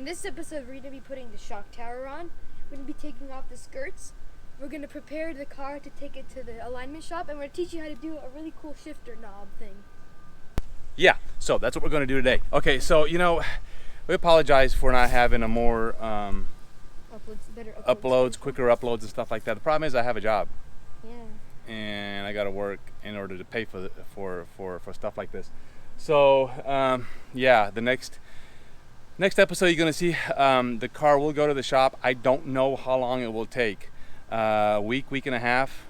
In this episode, we're going to be putting the shock tower on. We're going to be taking off the skirts. We're going to prepare the car to take it to the alignment shop, and we're going to teach you how to do a really cool shifter knob thing. Yeah, so that's what we're going to do today. Okay, so, you know, we apologize for not having a more Better uploads, quicker uploads and stuff like that. The problem is I have a job. Yeah. And I got to work in order to pay for stuff like this. So, yeah, the next episode you're going to see, the car will go to the shop. I don't know how long it will take. Week and a half.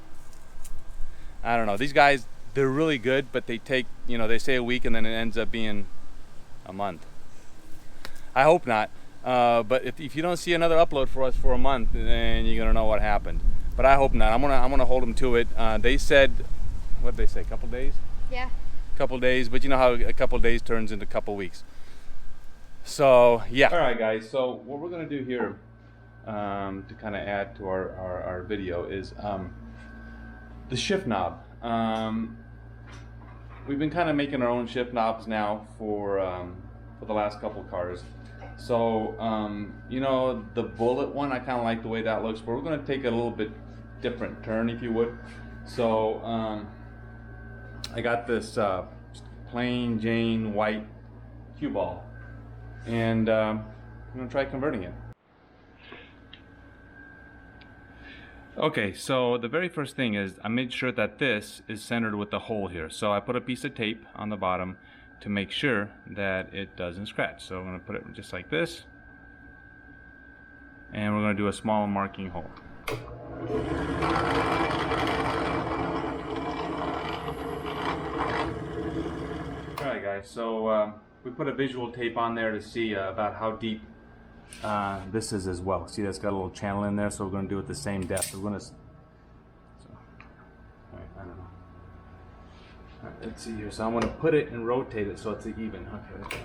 I don't know. These guys, they're really good, but they take, you know, they say a week and then it ends up being a month. I hope not. But if you don't see another upload for us for a month, then you're gonna know what happened. But I hope not. I'm gonna hold them to it. They said, what did they say? A couple days? Yeah. A couple days, but you know how a couple days turns into a couple weeks. So yeah. All right, guys. So what we're gonna do here, to kind of add to our video, is the shift knob. We've been kind of making our own shift knobs now for the last couple cars. So, you know, the bullet one, I kind of like the way that looks, but we're going to take a little bit different turn, if you would. So, I got this plain Jane white cue ball, and I'm going to try converting it. Okay, so the very first thing is I made sure that this is centered with the hole here. So I put a piece of tape on the bottom to make sure that it doesn't scratch. So I'm going to put it just like this, and we're going to do a small marking hole. Alright guys, so we put a visual tape on there to see about how deep this is as well. See, that's got a little channel in there, so we're going to do it the same depth. We're going to, I don't know. All right, let's see here. So I'm going to put it and rotate it so it's even. Okay.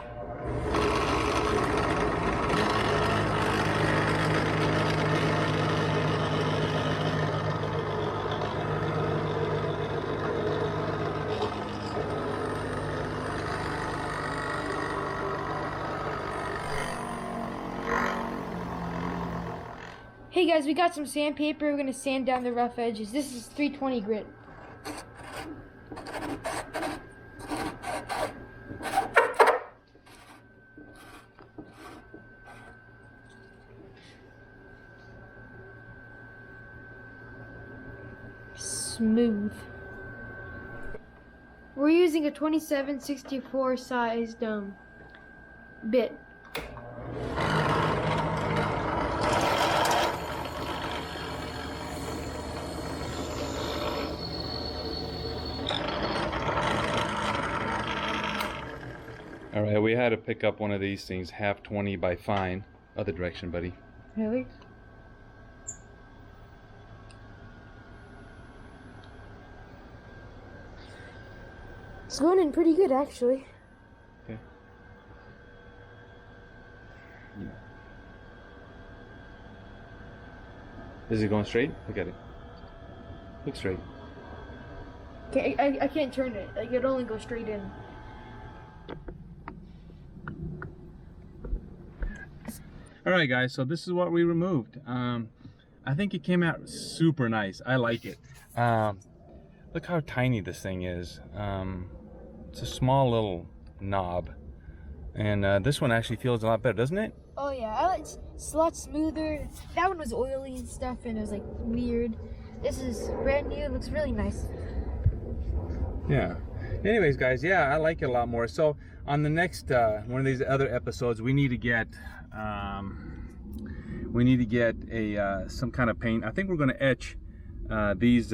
Hey guys, we got some sandpaper. We're going to sand down the rough edges. This is 320 grit. Smooth. We're using a 2764 sized bit. All right, we had to pick up one of these things, half 20 by fine. Other direction, buddy. Really? It's going in pretty good, actually. Okay. Yeah. Is it going straight? Look at it. Look straight. Okay, I can't turn it. Like, it only goes straight in. Alright guys, so this is what we removed. I think it came out super nice. I like it. Look how tiny this thing is. It's a small little knob. And this one actually feels a lot better, doesn't it? Oh yeah, it's a lot smoother. That one was oily and stuff, and it was like weird. This is brand new. It looks really nice. Yeah. Anyways guys, yeah, I like it a lot more. So on the next one of these other episodes, we need to get some kind of paint. I think we're going to etch these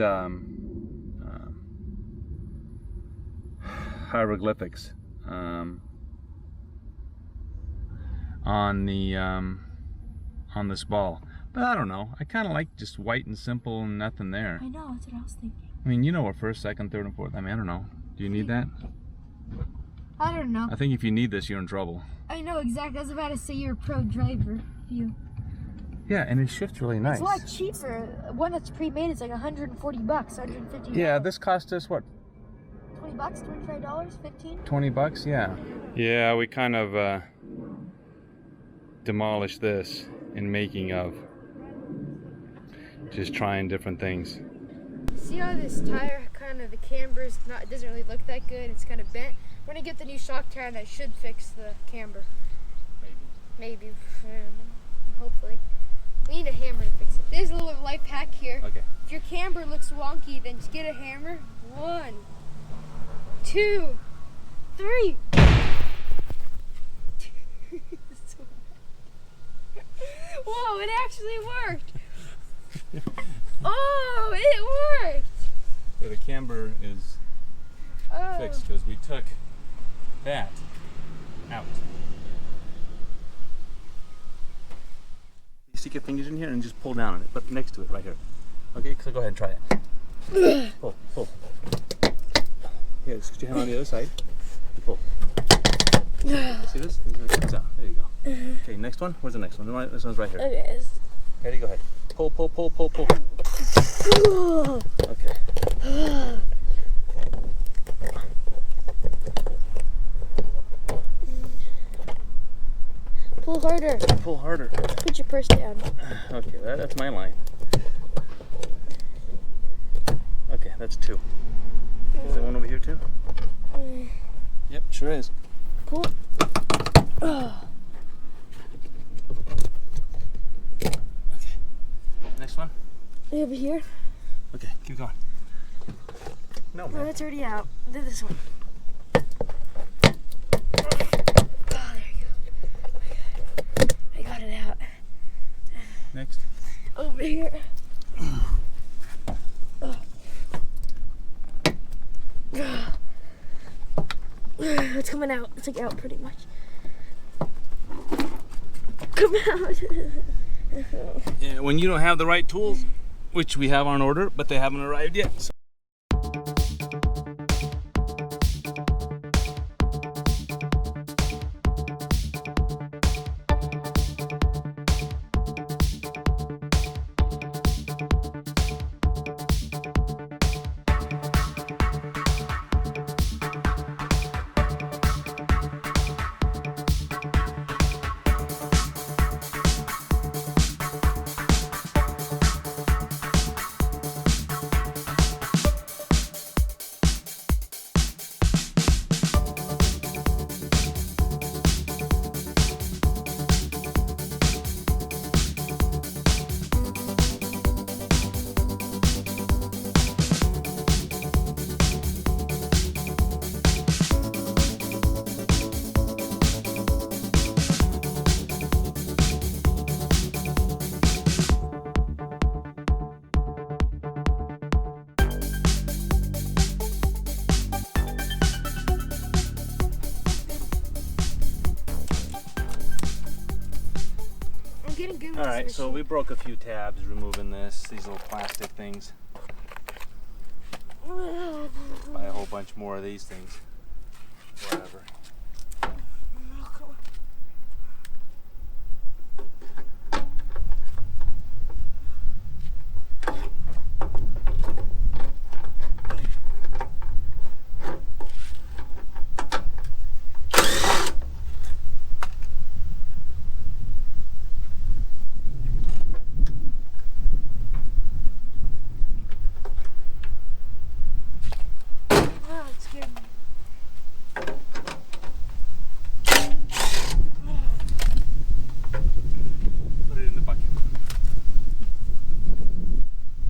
hieroglyphics on this ball. But I don't know. I kind of like just white and simple and nothing there. I know, that's what I was thinking. I mean, you know what first, second, third, and fourth. I mean, I don't know. Do you need that? I don't know. I think if you need this, you're in trouble. I know exactly. I was about to say you're a pro driver. Yeah, and it shifts really nice. It's a lot cheaper. One that's pre-made is like $140, $150. Yeah, this cost us what? $20, $25, $15? 20 bucks, yeah. Yeah, we kind of demolish this in making of. Just trying different things. See how this tire kind of, the camber is not, it doesn't really look that good. It's kind of bent. We're gonna get the new shock tire and that should fix the camber. Maybe. Hopefully. We need a hammer to fix it. There's a little life hack here. Okay. If your camber looks wonky, then just get a hammer. 1, 2, 3. Whoa, it actually worked. Oh, it worked. So the camber is fixed because we took that out. You stick your fingers in here and just pull down on it, but next to it, right here. Okay, so go ahead and try it. Pull, pull. Here, just put your hand on the other side. And pull. See this? It's out. There you go. Okay, next one. Where's the next one? This one's right here. Okay. Ready? Go ahead. Pull, pull, pull, pull, pull. Okay. Pull harder. Pull harder. Put your purse down. Okay, that's my line. Okay, that's 2. Is there one over here too? Yep, sure is. Pull. Okay. Next one? Over here. Okay, keep going. No, No, man. that's already out. Do this one. Oh, there you go. I got it out. Next. Over here. It's coming out. It's like out pretty much. Come out. Yeah, when you don't have the right tools, which we have on order, but they haven't arrived yet. So. All right, so we broke a few tabs removing these little plastic things. Buy a whole bunch more of these things. Whatever.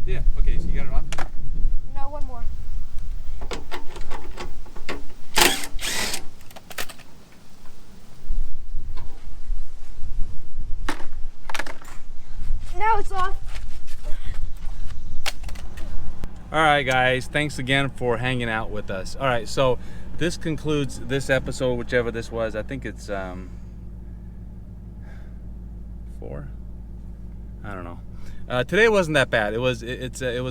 Yeah, okay, so you got it off? No, one more. Now it's off. All right, guys, thanks again for hanging out with us. All right, so this concludes this episode, whichever this was. I think it's 4. I don't know. Today wasn't that bad. It was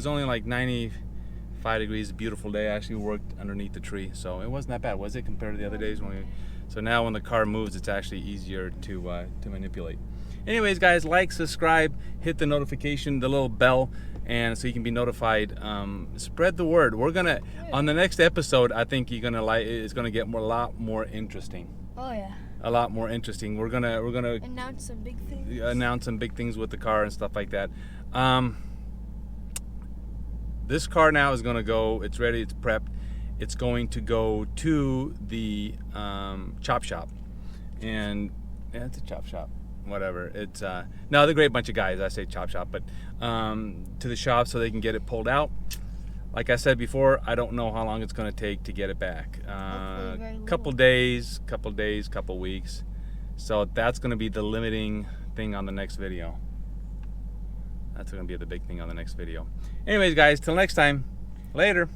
only like 95 degrees, a beautiful day. I actually worked underneath the tree, so it wasn't that bad, was it, compared to the other days when we? So now when the car moves, it's actually easier to manipulate. Anyways, guys, like, subscribe, hit the notification, the little bell, and so you can be notified. Spread the word. We're gonna on the next episode. I think you're gonna like. It's gonna get a lot more interesting. Oh yeah. a lot more interesting. We're gonna Announce some big things. announce some big things with the car and stuff like that. This car now is gonna go. It's ready. It's prepped. It's going to go to the chop shop, and yeah, it's a chop shop. Whatever. It's no, they're a great bunch of guys. I say chop shop, but to the shop so they can get it pulled out. Like I said before, I don't know how long it's going to take to get it back. Couple days, couple weeks. So that's going to be the limiting thing on the next video. That's going to be the big thing on the next video. Anyways, guys, till next time. Later.